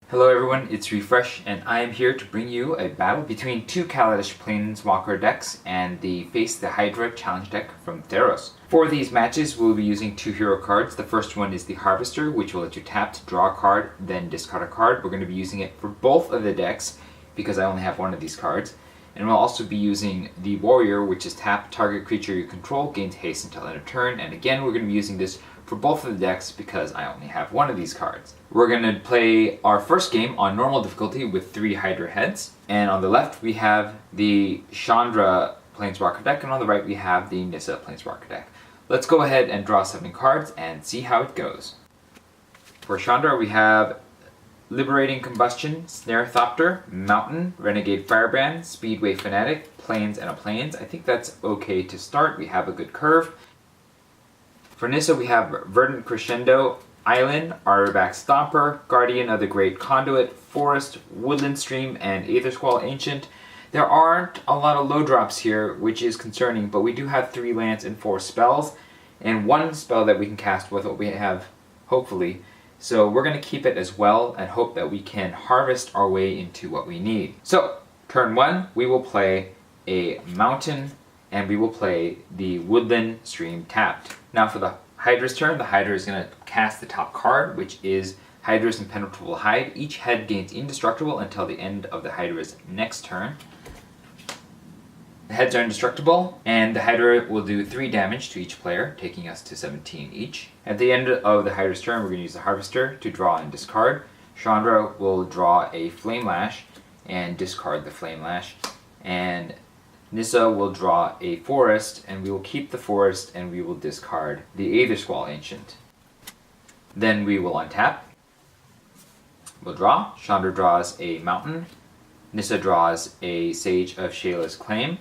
Hello everyone, it's Refresh, and I am here to bring you a battle between two Kaladesh Planeswalker decks and the Face the Hydra challenge deck from Theros. For these matches, we'll be using two hero cards. The first one is the Harvester, which will let you tap to draw a card, then discard a card. We're going to be using it for both of the decks, because I only have one of these cards. And we'll also be using the Warrior, which is tap, target creature you control, gains haste until end of turn. And again, we're going to be using this for both of the decks because I only have one of these cards. We're going to play our first game on normal difficulty with 3 Hydra heads. And on the left we have the Chandra Planeswalker deck, and on the right we have the Nissa Planeswalker deck. Let's go ahead and draw 7 cards and see how it goes. For Chandra we have Liberating Combustion, Snare Thopter, Mountain, Renegade Firebrand, Speedway Fanatic, Plains, and a Plains. I think that's okay to start. We have a good curve. For Nissa we have Verdant Crescendo, Island, Arborback Stomper, Guardian of the Great Conduit, Forest, Woodland Stream, and Aethersquall Ancient. There aren't a lot of low drops here, which is concerning, but we do have 3 lands and 4 spells, and 1 spell that we can cast with what we have, hopefully. So we're going to keep it as well and hope that we can harvest our way into what we need. So, turn 1, we will play a Mountain, and we will play the Woodland Stream tapped. Now for the Hydra's turn, the Hydra is going to cast the top card, which is Hydra's Impenetrable Hide. Each head gains indestructible until the end of the Hydra's next turn. The heads are indestructible, and the Hydra will do 3 damage to each player, taking us to 17 each. At the end of the Hydra's turn, we're going to use the Harvester to draw and discard. Chandra will draw a Flame Lash and discard the Flame Lash. And Nissa will draw a Forest, and we will keep the Forest, and we will discard the Aethersquall Ancient. Then we will untap. We'll draw. Chandra draws a Mountain. Nissa draws a Sage of Shayla's Claim.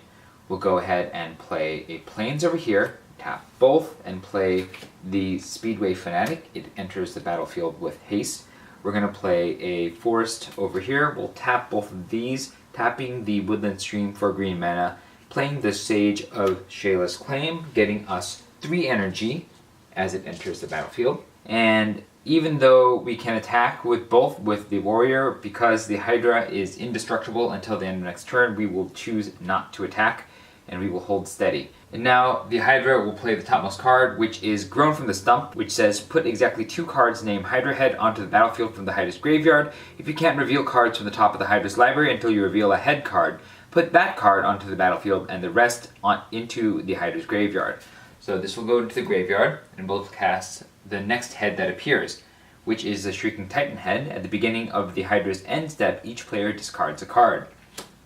We'll go ahead and play a Plains over here, tap both, and play the Speedway Fanatic. It enters the battlefield with haste. We're going to play a Forest over here. We'll tap both of these, tapping the Woodland Stream for green mana, playing the Sage of Shayla's Claim, getting us 3 energy as it enters the battlefield. And even though we can attack with both with the Warrior, because the Hydra is indestructible until the end of next turn, we will choose not to attack, and we will hold steady. And now the Hydra will play the topmost card, which is Grown from the Stump, which says put exactly 2 cards named Hydra Head onto the battlefield from the Hydra's graveyard. If you can't reveal cards from the top of the Hydra's library until you reveal a head card, put that card onto the battlefield and the rest into the Hydra's graveyard. So this will go into the graveyard, and we'll cast the next head that appears, which is the Shrieking Titan head. At the beginning of the Hydra's end step, each player discards a card.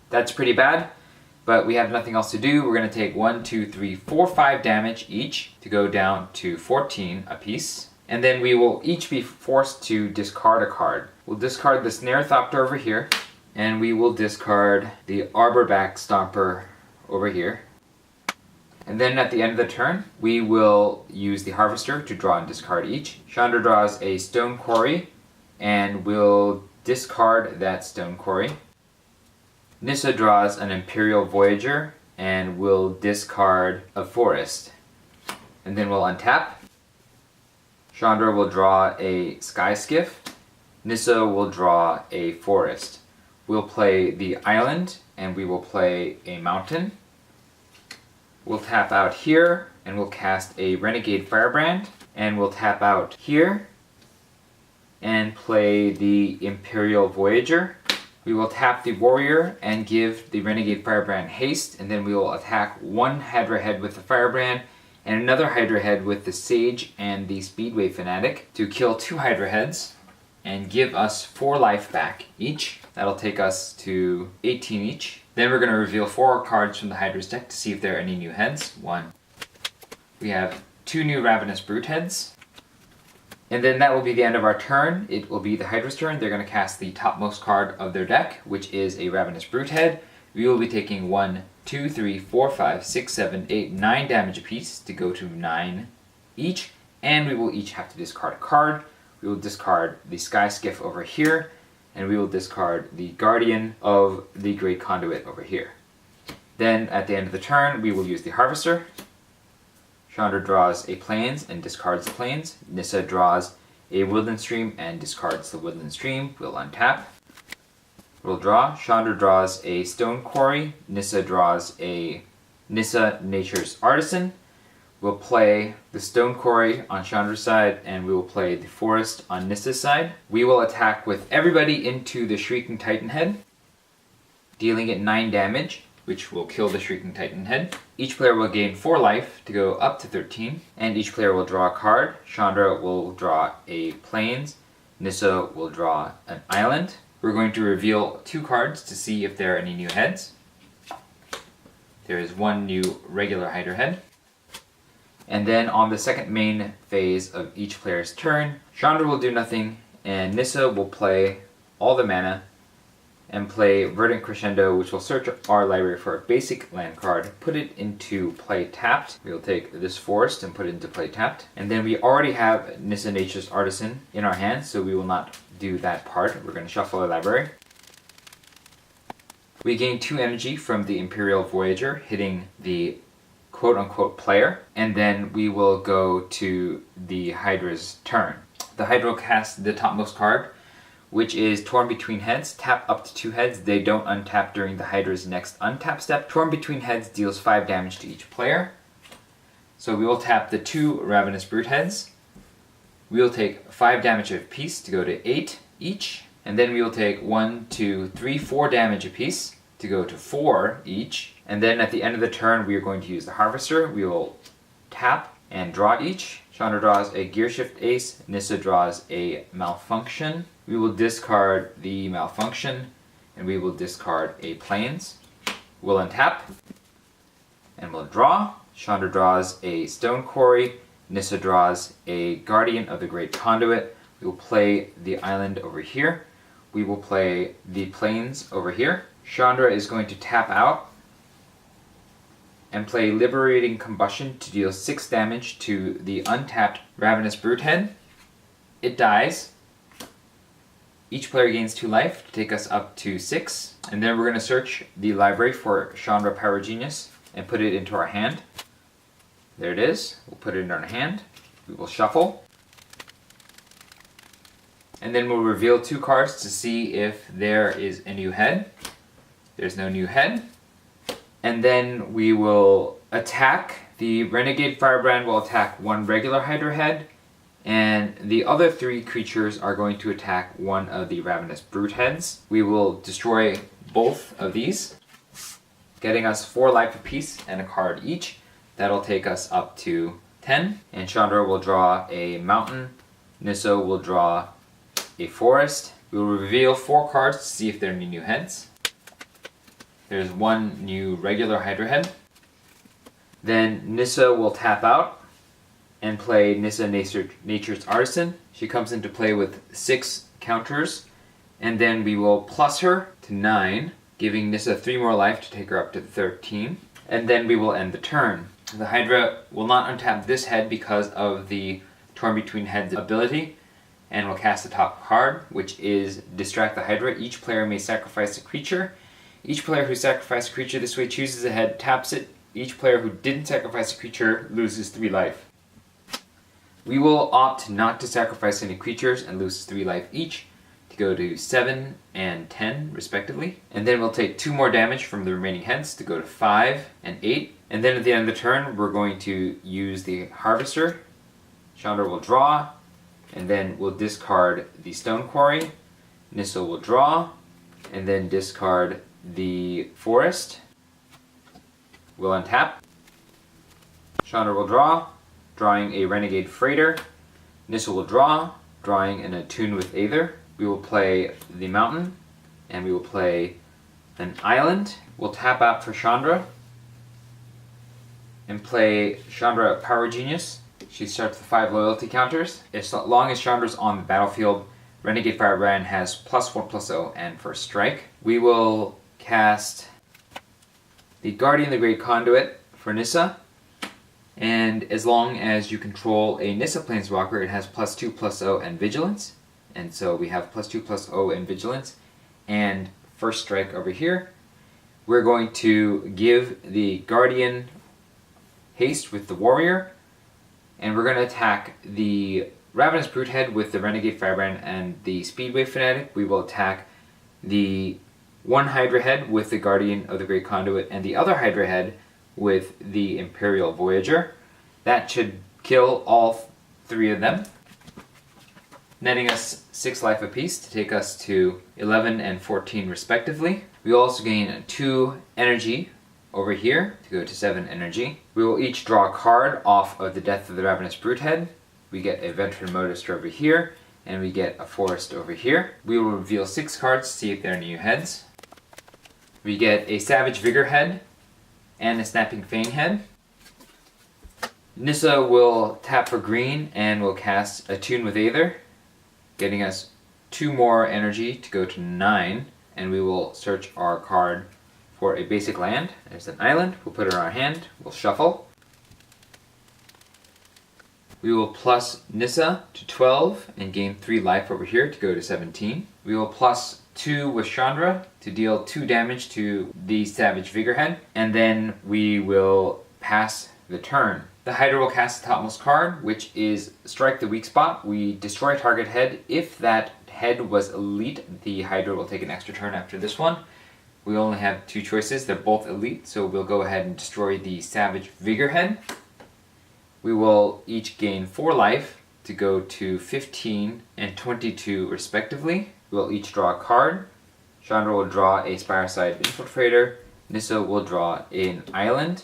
That's pretty bad, but we have nothing else to do. We're going to take 1, 2, 3, 4, 5 damage each to go down to 14 apiece. And then we will each be forced to discard a card. We'll discard the Snare Thopter over here, and we will discard the Arborback Stomper over here. And then at the end of the turn, we will use the Harvester to draw and discard each. Chandra draws a Stone Quarry, and will discard that Stone Quarry. Nissa draws an Imperial Voyager, and will discard a Forest. And then we'll untap. Chandra will draw a Sky Skiff. Nissa will draw a Forest. We'll play the Island, and we will play a Mountain. We'll tap out here, and we'll cast a Renegade Firebrand, and we'll tap out here, and play the Imperial Voyager. We will tap the Warrior and give the Renegade Firebrand haste, and then we will attack 1 Hydra head with the Firebrand, and another Hydra head with the Sage and the Speedway Fanatic to kill 2 Hydra heads, and give us 4 life back each. That'll take us to 18 each. Then we're going to reveal 4 cards from the Hydra's deck to see if there are any new heads. 1. We have 2 new Ravenous Brute heads. And then that will be the end of our turn. It will be the Hydra's turn. They're going to cast the topmost card of their deck, which is a Ravenous Brute head. We will be taking 1, 2, 3, 4, 5, 6, 7, 8, 9 damage apiece to go to 9 each. And we will each have to discard a card. We will discard the Sky Skiff over here, and we will discard the Guardian of the Great Conduit over here. Then at the end of the turn, we will use the Harvester. Chandra draws a Plains and discards the Plains. Nissa draws a Woodland Stream and discards the Woodland Stream. We'll untap. We'll draw. Chandra draws a Stone Quarry. Nissa draws a Nissa Nature's Artisan. We'll play the Stone Quarry on Chandra's side, and we will play the Forest on Nissa's side. We will attack with everybody into the Shrieking Titan head, dealing it 9 damage, which will kill the Shrieking Titan head. Each player will gain 4 life to go up to 13, and each player will draw a card. Chandra will draw a Plains. Nissa will draw an Island. We're going to reveal 2 cards to see if there are any new heads. There is 1 new regular Hydra head. And then on the second main phase of each player's turn, Chandra will do nothing, and Nissa will play all the mana and play Verdant Crescendo, which will search our library for a basic land card, put it into play tapped. We'll take this Forest and put it into play tapped. And then we already have Nissa Nature's Artisan in our hands, so we will not do that part. We're going to shuffle our library. We gain 2 energy from the Imperial Voyager, hitting the quote-unquote player, and then we will go to the Hydra's turn. The Hydra will cast the topmost card, which is Torn Between Heads. Tap up to 2 heads. They don't untap during the Hydra's next untap step. Torn Between Heads deals 5 damage to each player. So we will tap the 2 Ravenous Brute heads. We will take 5 damage apiece to go to 8 each, and then we will take 1, 2, 3, 4 damage apiece to go to 4 each. And then at the end of the turn, we are going to use the Harvester. We will tap and draw each. Chandra draws a Gearshift Ace. Nissa draws a Malfunction. We will discard the Malfunction, and we will discard a Plains. We'll untap, and we'll draw. Chandra draws a Stone Quarry. Nissa draws a Guardian of the Great Conduit. We will play the Island over here. We will play the Plains over here. Chandra is going to tap out and play Liberating Combustion to deal 6 damage to the untapped Ravenous Brute head. It dies. Each player gains 2 life to take us up to 6. And then we're going to search the library for Chandra Power Genius and put it into our hand. There it is. We'll put it in our hand. We will shuffle. And then we'll reveal 2 cards to see if there is a new head. There's no new head. And then we will attack. The Renegade Firebrand will attack 1 regular Hydra head, and the other 3 creatures are going to attack 1 of the Ravenous Brute heads. We will destroy both of these, getting us 4 life apiece and a card each. That'll take us up to 10. And Chandra will draw a Mountain. Nissa will draw a Forest. We will reveal 4 cards to see if there are any new heads. There's 1 new regular Hydra head. Then Nissa will tap out and play Nissa Nature's Artisan. She comes into play with 6 counters, and then we will plus her to 9, giving Nissa 3 more life to take her up to 13. And then we will end the turn. The Hydra will not untap this head because of the Torn Between Heads ability, and will cast the top card, which is Distract the Hydra. Each player may sacrifice a creature. Each player who sacrificed a creature this way chooses a head, taps it. Each player who didn't sacrifice a creature loses 3 life. We will opt not to sacrifice any creatures and lose 3 life each to go to 7 and 10 respectively. And then we'll take 2 more damage from the remaining heads to go to 5 and 8. And then at the end of the turn, we're going to use the Harvester. Chandra will draw, and then we'll discard the Stone Quarry. Nissa will draw, and then discard the Forest. We'll untap. Chandra will draw, drawing a Renegade Freighter. Nissa will draw, drawing an Attune with Aether. We will play the Mountain, and we will play an Island. We'll tap out for Chandra, and play Chandra Power Genius. She starts with 5 loyalty counters. As long as Chandra's on the battlefield, Renegade Firebrand has +1/+0 and First Strike. We will cast the Guardian of the Great Conduit for Nissa, and as long as you control a Nissa Planeswalker, it has +2/+0 and Vigilance, and so we have +2/+0 and Vigilance, and First Strike over here. We're going to give the Guardian haste with the Warrior, and we're going to attack the Ravenous Brutehead with the Renegade Firebrand and the Speedway Fanatic. We will attack the one Hydra head with the Guardian of the Great Conduit and the other Hydra head with the Imperial Voyager. That should kill all three of them, netting us 6 life apiece to take us to 11 and 14 respectively. We will also gain 2 energy over here to go to 7 energy. We will each draw a card off of the Death of the Ravenous Brutehead. We get a Veteran Modist over here, and we get a Forest over here. We will reveal 6 cards to see if there are new heads. We get a Savage Vigor head and a Snapping Fang head. Nissa will tap for green and will cast Attune with Aether, getting us 2 more energy to go to 9, and we will search our card for a basic land. There's an island. We'll put it in our hand. We'll shuffle. We will plus Nissa to 12 and gain 3 life over here to go to 17. We will plus 2 with Chandra to deal 2 damage to the Savage Vigorhead, and then we will pass the turn. The Hydra will cast the topmost card, which is Strike the Weak Spot. We destroy target head. If that head was elite, the Hydra will take an extra turn after this one. We only have 2 choices. They're both elite, so we'll go ahead and destroy the Savage Vigorhead. We will each gain 4 life to go to 15 and 22 respectively. We will each draw a card. Chandra will draw a Spireside Infiltrator. Nissa will draw an island.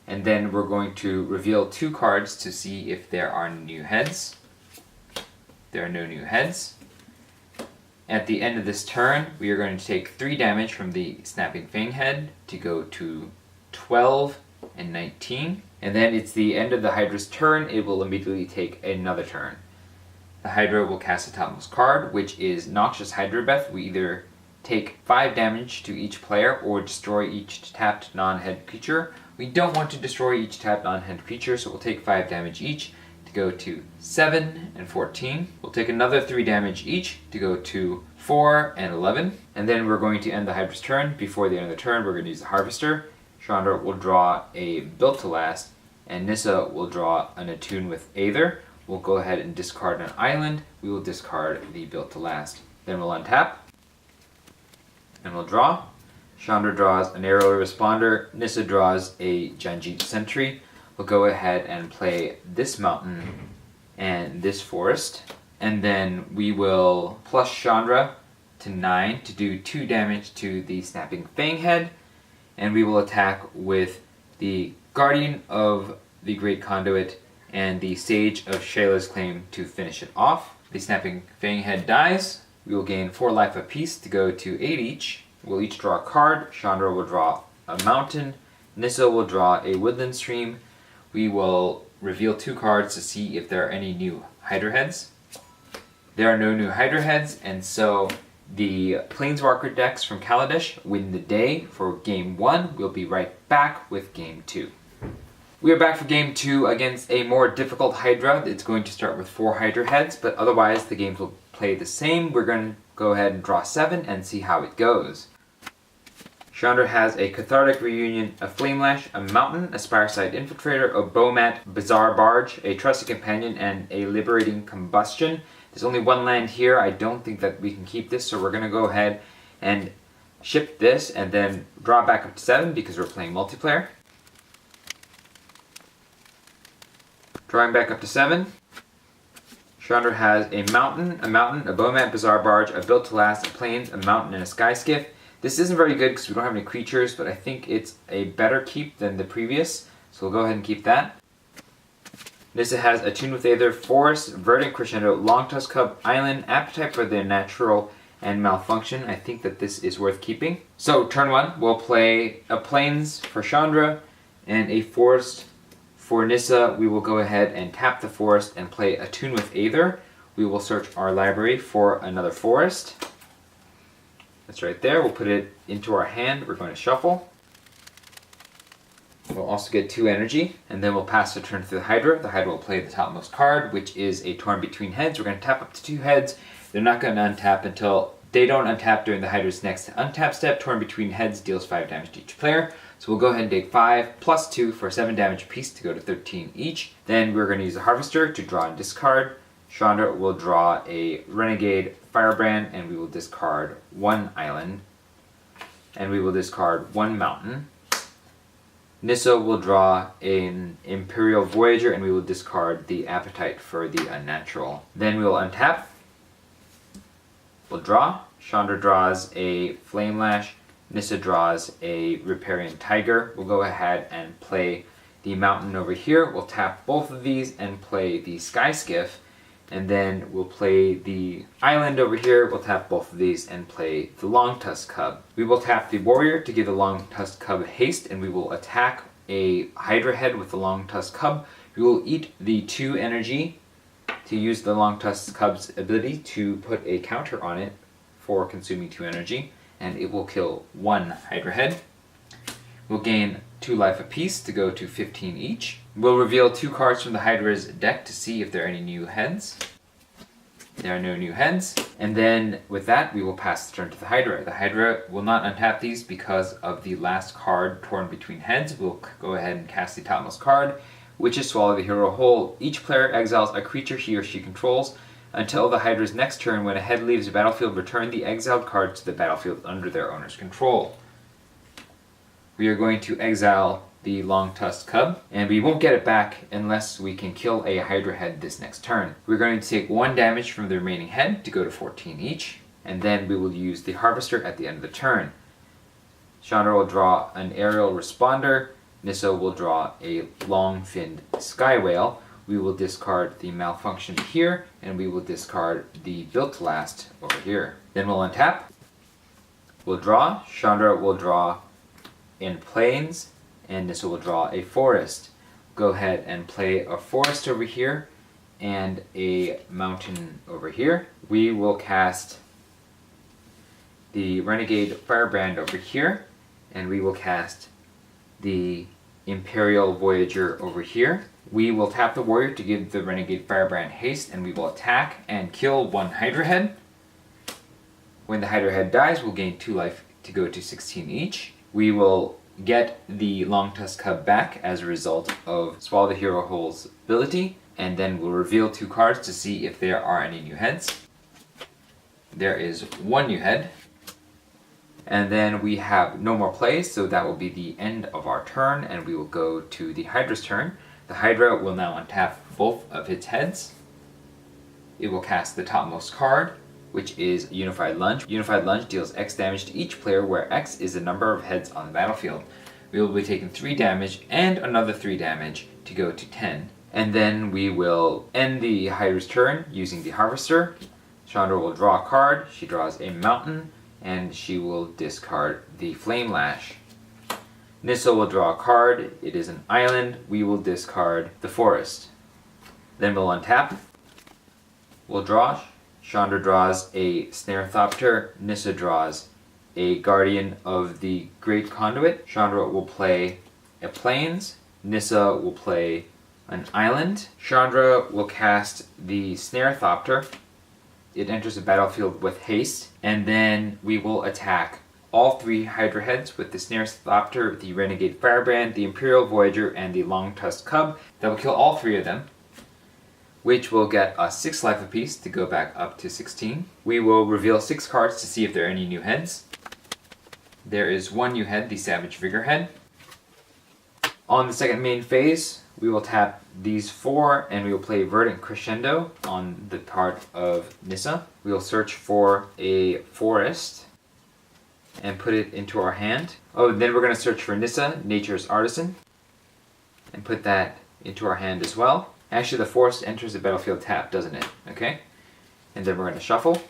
And then we're going to reveal 2 cards to see if there are new heads. There are no new heads. At the end of this turn, we are going to take 3 damage from the Snapping Fang head to go to 12 and 19. And then it's the end of the Hydra's turn. It will immediately take another turn. The Hydra will cast a topmost card, which is Noxious Hydra Breath. We either take 5 damage to each player or destroy each tapped non-head creature. We don't want to destroy each tapped non-head creature, so we'll take 5 damage each to go to 7 and 14. We'll take another 3 damage each to go to 4 and 11. And then we're going to end the Hydra's turn. Before the end of the turn, we're going to use the Harvester. Chandra will draw a Built to Last, and Nissa will draw an Attune with Aether. We'll go ahead and discard an island. We will discard the Built to Last. Then we'll untap, and we'll draw. Chandra draws an Aerial Responder. Nissa draws a Janjit Sentry. We'll go ahead and play this mountain and this forest. And then we will plus Chandra to 9 to do 2 damage to the Snapping Fang head. And we will attack with the Guardian of the Great Conduit and the Sage of Shayla's Claim to finish it off. The Snapping Fang head dies. We will gain 4 life apiece to go to 8 each. We'll each draw a card. Chandra will draw a mountain. Nissa will draw a woodland stream. We will reveal 2 cards to see if there are any new Hydra heads. There are no new Hydra heads, and so the Planeswalker decks from Kaladesh win the day for Game 1. We'll be right back with Game 2. We are back for Game 2 against a more difficult Hydra. It's going to start with 4 Hydra heads, but otherwise the games will play the same. We're going to go ahead and draw 7 and see how it goes. Chandra has a Cathartic Reunion, a Flamelash, a Mountain, a Spireside Infiltrator, a Bowmat, Bizarre Barge, a Trusted Companion, and a Liberating Combustion. There's only 1 land here. I don't think that we can keep this, so we're going to go ahead and ship this and then draw back up to 7 because we're playing multiplayer. Drawing back up to 7. Chandra has a Mountain, a Bowmat, Bizarre Barge, a Built to Last, a Plains, a Mountain, and a Sky Skiff. This isn't very good because we don't have any creatures, but I think it's a better keep than the previous, so we'll go ahead and keep that. Nissa has Attune with Aether, Forest, Verdant Crescendo, Longtusk Cub, Island, Appetite for the Natural, and Malfunction. I think that this is worth keeping. So, turn 1, we'll play a Plains for Chandra and a Forest for Nissa. We will go ahead and tap the Forest and play Attune with Aether. We will search our library for another Forest. That's right there. We'll put it into our hand. We're going to shuffle. We'll also get 2 energy, and then we'll pass the turn to the Hydra. The Hydra will play the topmost card, which is a Torn Between Heads. We're going to tap up to 2 heads. They're not going to untap until they don't untap during the Hydra's next untap step. Torn Between Heads deals 5 damage to each player. So we'll go ahead and take 5 plus 2 for 7 damage apiece to go to 13 each. Then we're going to use the Harvester to draw and discard. Chandra will draw a Renegade Firebrand, and we will discard 1 island. And we will discard 1 mountain. Nissa will draw an Imperial Voyager, and we will discard the Appetite for the Unnatural. Then we will untap. We'll draw. Chandra draws a Flame Lash. Nissa draws a Riparian Tiger. We'll go ahead and play the mountain over here. We'll tap both of these and play the Sky Skiff. And then we'll play the island over here. We'll tap both of these and play the Long Tusk Cub. We will tap the warrior to give the Long Tusk Cub haste, and we will attack a Hydra head with the Long Tusk Cub. We will eat the 2 energy to use the Long Tusk Cub's ability to put a counter on it for consuming 2 energy, and it will kill 1 Hydra head. We'll gain 2 life apiece to go to 15 each. We'll reveal 2 cards from the Hydra's deck to see if there are any new heads. There are no new heads. And then with that, we will pass the turn to the Hydra. The Hydra will not untap these because of the last card torn between heads. We'll go ahead and cast the topmost card, which is Swallow the Hero Whole. Each player exiles a creature he or she controls until the Hydra's next turn. When a head leaves the battlefield, return the exiled card to the battlefield under their owner's control. We are going to exile the Long Tusk Cub, and we won't get it back unless we can kill a Hydra head this next turn. We're going to take 1 damage from the remaining head to go to 14 each, and then we will use the Harvester at the end of the turn. Chandra will draw an Aerial Responder. Nissa will draw a Long-Finned Sky Whale. We will discard the Malfunction here, and we will discard the Built to Last over here. Then we'll untap. We'll draw. Chandra will draw in Plains, and Nissa will draw a Forest. Go ahead and play a Forest over here and a Mountain over here. We will cast the Renegade Firebrand over here, and we will cast the Imperial Voyager over here. We will tap the warrior to give the Renegade Firebrand haste, and we will attack and kill 1 Hydra head. When the Hydra head dies, we'll gain 2 life to go to 16 each. We will get the Long Tusk Cub back as a result of Swallow the Hero Whole's ability, and then we'll reveal 2 cards to see if there are any new heads. There is 1 new head. And then we have no more plays, so that will be the end of our turn, and we will go to the Hydra's turn. The Hydra will now untap both of its heads. It will cast the topmost card, which is Unified Lunge. Unified Lunge deals X damage to each player, where X is the number of heads on the battlefield. We will be taking 3 damage and another 3 damage to go to 10. And then we will end the Hydra's turn using the Harvester. Chandra will draw a card. She draws a Mountain, and she will discard the Flame Lash. Nissa will draw a card. It is an island. We will discard the Forest. Then we'll untap. We'll draw. Chandra draws a Snarethopter. Nissa draws a Guardian of the Great Conduit. Chandra will play a Plains. Nissa will play an island. Chandra will cast the Snarethopter. It enters the battlefield with haste, and then we will attack all 3 Hydra heads with the Snarethopter, the Renegade Firebrand, the Imperial Voyager, and the Long Tusk Cub. That will kill all 3 of them, which will get us 6 life apiece to go back up to 16. We will reveal 6 cards to see if there are any new heads. There is 1 new head, the Savage Vigor head. On the second main phase, we will tap these 4, and we will play Verdant Crescendo on the part of Nissa. We will search for a Forest and put it into our hand. Oh, then we're going to search for Nissa, Nature's Artisan, and put that into our hand as well. Actually, the Forest enters the battlefield tapped, doesn't it? Okay. And then we're going to shuffle.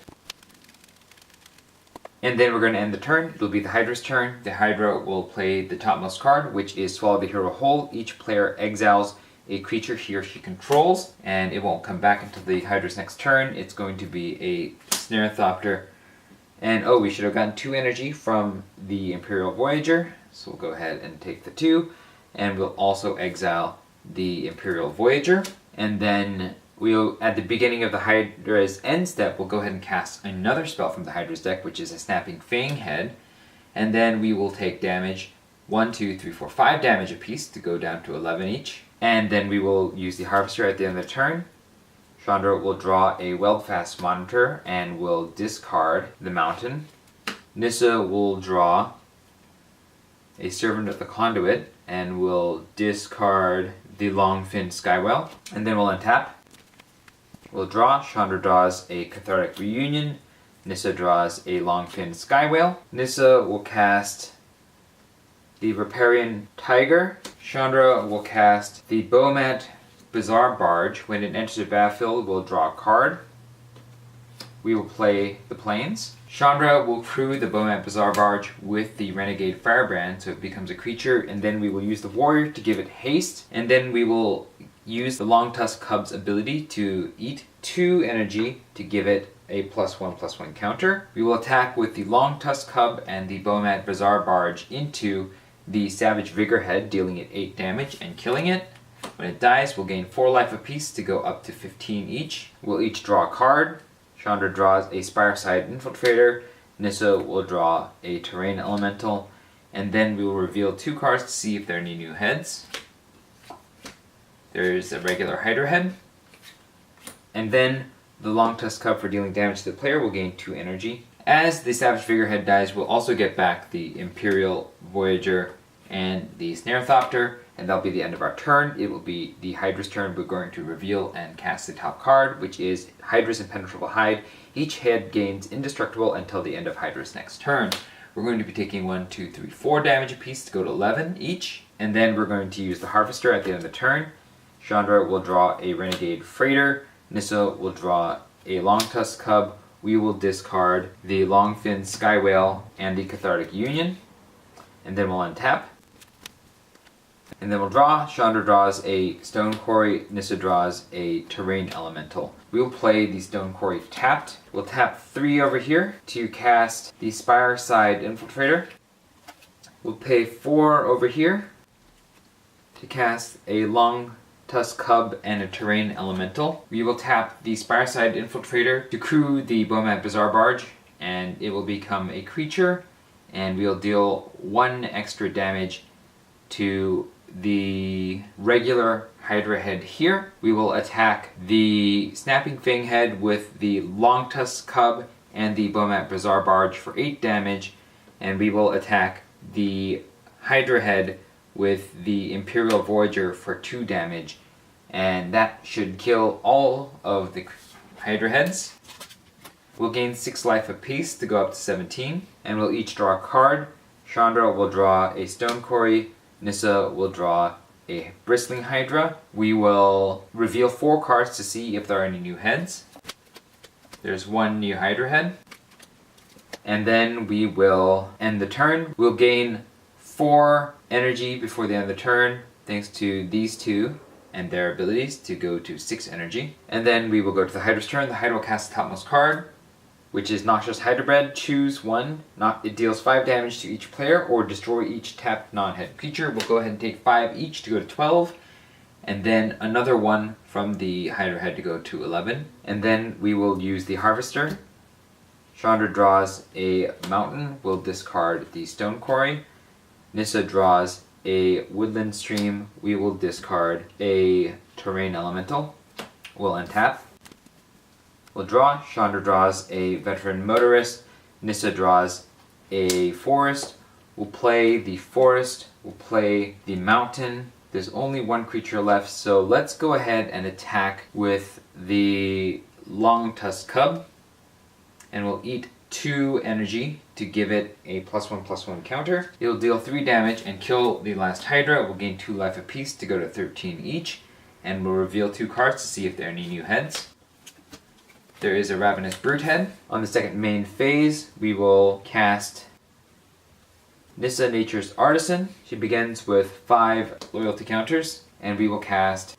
And then we're going to end the turn. It'll be the Hydra's turn. The Hydra will play the topmost card, which is Swallow the Hero Whole. Each player exiles a creature he or she controls, and it won't come back until the Hydra's next turn. It's going to be a Snarethopter. And oh, we should have gotten 2 energy from the Imperial Voyager. So we'll go ahead and take the 2. And we'll also exile the Imperial Voyager, and then we'll, at the beginning of the Hydra's end step, we'll go ahead and cast another spell from the Hydra's deck, which is a Snapping Fang head, and then we will take damage 1, 2, 3, 4, 5 damage apiece to go down to 11 each, and then we will use the Harvester at the end of the turn. Chandra will draw a Weldfast Monitor and will discard the Mountain. Nissa will draw a Servant of the Conduit and will discard the Longfin Skywhale. And then we'll untap. We'll draw. Chandra draws a Cathartic Reunion. Nissa draws a Longfin Skywhale. Nissa will cast the Riparian Tiger. Chandra will cast the Bomat Bizarre Barge. When it enters the battlefield, we'll draw a card. We will play the Plains. Chandra will crew the Bomat Bizarre Barge with the Renegade Firebrand, so it becomes a creature, and then we will use the Warrior to give it haste, and then we will use the Longtusk Cub's ability to eat 2 energy to give it a +1/+1 counter. We will attack with the Longtusk Cub and the Bomat Bizarre Barge into the Savage Vigorhead, dealing it 8 damage and killing it. When it dies, we'll gain 4 life apiece to go up to 15 each. We'll each draw a card. Chandra draws a Spireside Infiltrator. Nissa will draw a Terrain Elemental. And then we will reveal 2 cards to see if there are any new heads. There's a regular Hydra head. And then the Longtusk Cub for dealing damage to the player will gain 2 energy. As the Savage Figurehead dies, we'll also get back the Imperial Voyager and the Snarethopter, and that'll be the end of our turn. It will be the Hydra's turn. We're going to reveal and cast the top card, which is Hydra's Impenetrable Hide. Each head gains indestructible until the end of Hydra's next turn. We're going to be taking 1, 2, 3, 4 damage apiece to go to 11 each, and then we're going to use the Harvester at the end of the turn. Chandra will draw a Renegade Freighter. Nissa will draw a Longtusk Cub. We will discard the Longfin Skywhale and the Cathartic Union, and then we'll untap. And then we'll draw. Chandra draws a Stone Quarry. Nissa draws a Terrain Elemental. We will play the Stone Quarry tapped. We'll tap 3 over here to cast the Spireside Infiltrator. We'll pay 4 over here to cast a Longtusk Cub and a Terrain Elemental. We will tap the Spireside Infiltrator to crew the Bomat Bizarre Barge, and it will become a creature, and we'll deal 1 extra damage to the regular Hydra head here. We will attack the Snapping Fang head with the Longtusk Cub and the Bomat Bizarre Barge for 8 damage, and we will attack the Hydra head with the Imperial Voyager for 2 damage, and that should kill all of the Hydra heads. We'll gain 6 life apiece to go up to 17, and we'll each draw a card. Chandra will draw a Stone Quarry. Nissa will draw a Bristling Hydra. We will reveal 4 cards to see if there are any new heads. There's 1 new Hydra head. And then we will end the turn. We'll gain 4 energy before the end of the turn, thanks to these 2 and their abilities to go to 6 energy. And then we will go to the Hydra's turn. The Hydra will cast the topmost card, which is Noxious Hydra. Choose 1. It deals 5 damage to each player, or destroy each tapped non-head creature. We'll go ahead and take 5 each to go to 12, and then another 1 from the Hydra head to go to 11. And then we will use the Harvester. Chandra draws a Mountain. We'll discard the Stone Quarry. Nissa draws a Woodland Stream. We will discard a Terrain Elemental. We'll untap. We'll draw. Chandra draws a Veteran Motorist. Nissa draws a Forest. We'll play the Forest. We'll play the Mountain. There's only 1 creature left, so let's go ahead and attack with the Longtusk Cub. And we'll eat 2 energy to give it a +1/+1 counter. It'll deal 3 damage and kill the last Hydra. We'll gain 2 life apiece to go to 13 each. And we'll reveal 2 cards to see if there are any new heads. There is a Ravenous Brute head. On the second main phase, we will cast Nissa, Nature's Artisan. She begins with 5 loyalty counters, and we will cast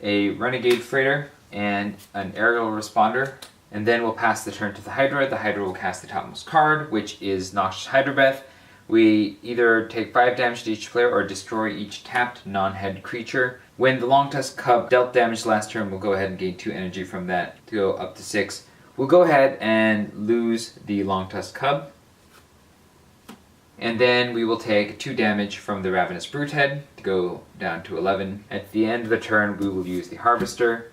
a Renegade Freighter and an Aerial Responder. And then we'll pass the turn to the Hydra. The Hydra will cast the topmost card, which is Noxious Hydra. We either take 5 damage to each player or destroy each tapped non-head creature. When the Longtusk Cub dealt damage last turn, we'll go ahead and gain 2 energy from that to go up to 6. We'll go ahead and lose the Longtusk Cub. And then we will take 2 damage from the Ravenous Brute head to go down to 11. At the end of the turn, we will use the Harvester.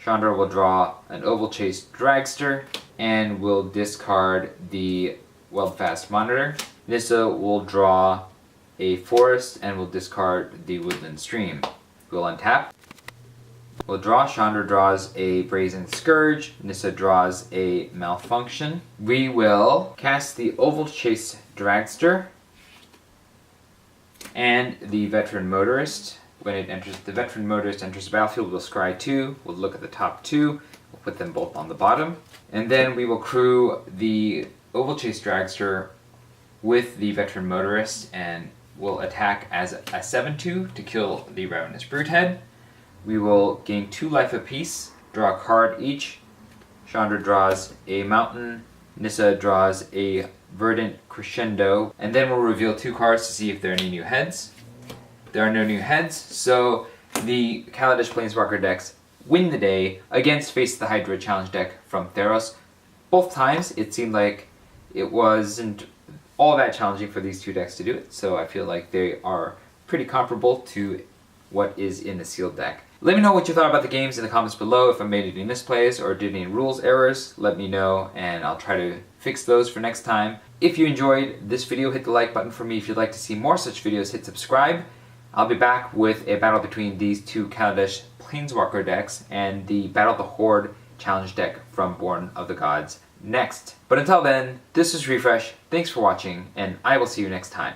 Chandra will draw an Oval Chase Dragster and will discard the Weldfast Monitor. Nissa will draw a Forest and will discard the Woodland Stream. We'll untap. We'll draw. Chandra draws a Brazen Scourge. Nissa draws a Malfunction. We will cast the Oval Chase Dragster and the Veteran Motorist. When the Veteran Motorist enters the battlefield, we'll scry 2. We'll look at the top 2. We'll put them both on the bottom. And then we will crew the Oval Chase Dragster with the Veteran Motorist and will attack as a 7/2 to kill the Ravenous Brutehead. We will gain 2 life apiece, draw a card each. Chandra draws a Mountain, Nissa draws a Verdant Crescendo, and then we'll reveal 2 cards to see if there are any new heads. There are no new heads, so the Kaladesh Planeswalker decks win the day against Face the Hydra challenge deck from Theros. Both times it seemed like it wasn't all that challenging for these 2 decks to do it, so I feel like they are pretty comparable to what is in the sealed deck. Let me know what you thought about the games in the comments below. If I made any misplays or did any rules errors, let me know and I'll try to fix those for next time. If you enjoyed this video, hit the like button for me. If you'd like to see more such videos, hit subscribe. I'll be back with a battle between these 2 Kaladesh Planeswalker decks and the Battle of the Horde challenge deck from Born of the Gods next. But until then, this is Refresh. Thanks for watching, and I will see you next time.